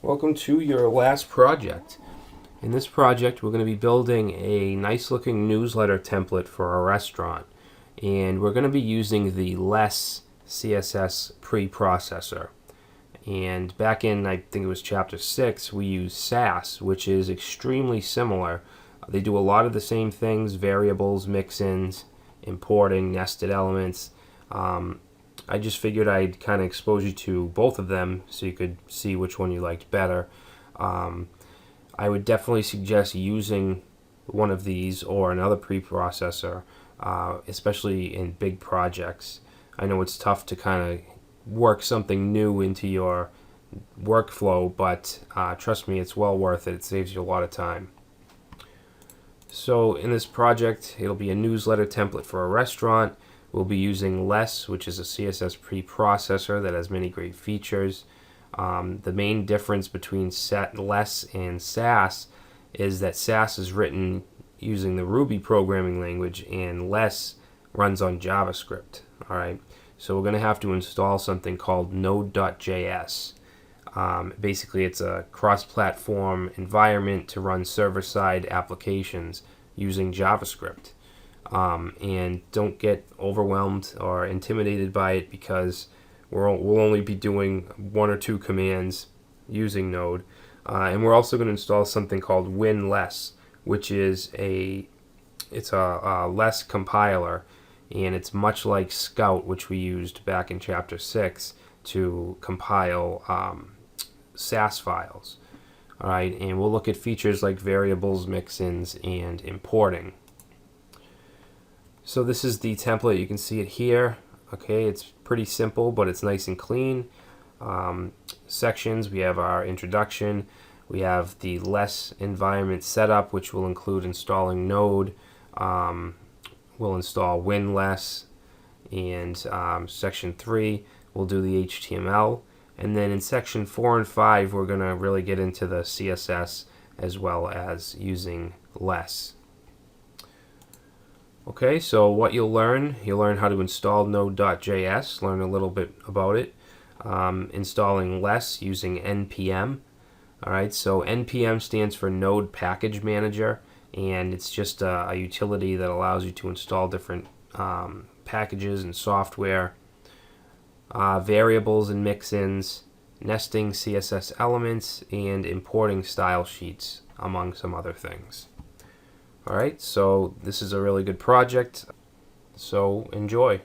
Welcome to your last project. In this project, we're going to be building a nice looking newsletter template for our restaurant. And we're going to be using the less CSS preprocessor. And back in, I think it was chapter 6, we used SAS, which is extremely similar. They do a lot of the same things: variables, mix-ins, importing, nested elements. I just figured I'd kind of expose you to both of them so you could see which one you liked better. I would definitely suggest using one of these or another preprocessor, especially in big projects. I know it's tough to kind of work something new into your workflow, but trust me, it's well worth it. It saves you a lot of time. So in this project, it'll be a newsletter template for a restaurant. We'll be using less, which is a CSS preprocessor that has many great features. The main difference between less and SAS is that SAS is written using the Ruby programming language and less runs on JavaScript. All right, so we're going to have to install something called node.js. Basically, it's a cross-platform environment to run server-side applications using JavaScript. And don't get overwhelmed or intimidated by it, because we'll only be doing one or two commands using Node. And we're also going to install something called WinLess, which is a less compiler, and it's much like Scout, which we used back in chapter 6 to compile SAS files. All right, and we'll look at features like variables, mix-ins, and importing. So this is the template. You can see it here. Okay, it's pretty simple, but it's nice and clean. Sections: we have our introduction. We have the less environment setup, which will include installing Node. We'll install WinLess, and section 3 we'll do the HTML. And then in section 4 and 5, we're going to really get into the CSS as well as using less. Okay, so what you'll learn how to install node.js, learn a little bit about it, installing less using npm. Alright, so npm stands for Node Package Manager, and it's just a utility that allows you to install different packages and software, variables and mix-ins, nesting CSS elements, and importing style sheets, among some other things. Alright, so this is a really good project, so enjoy.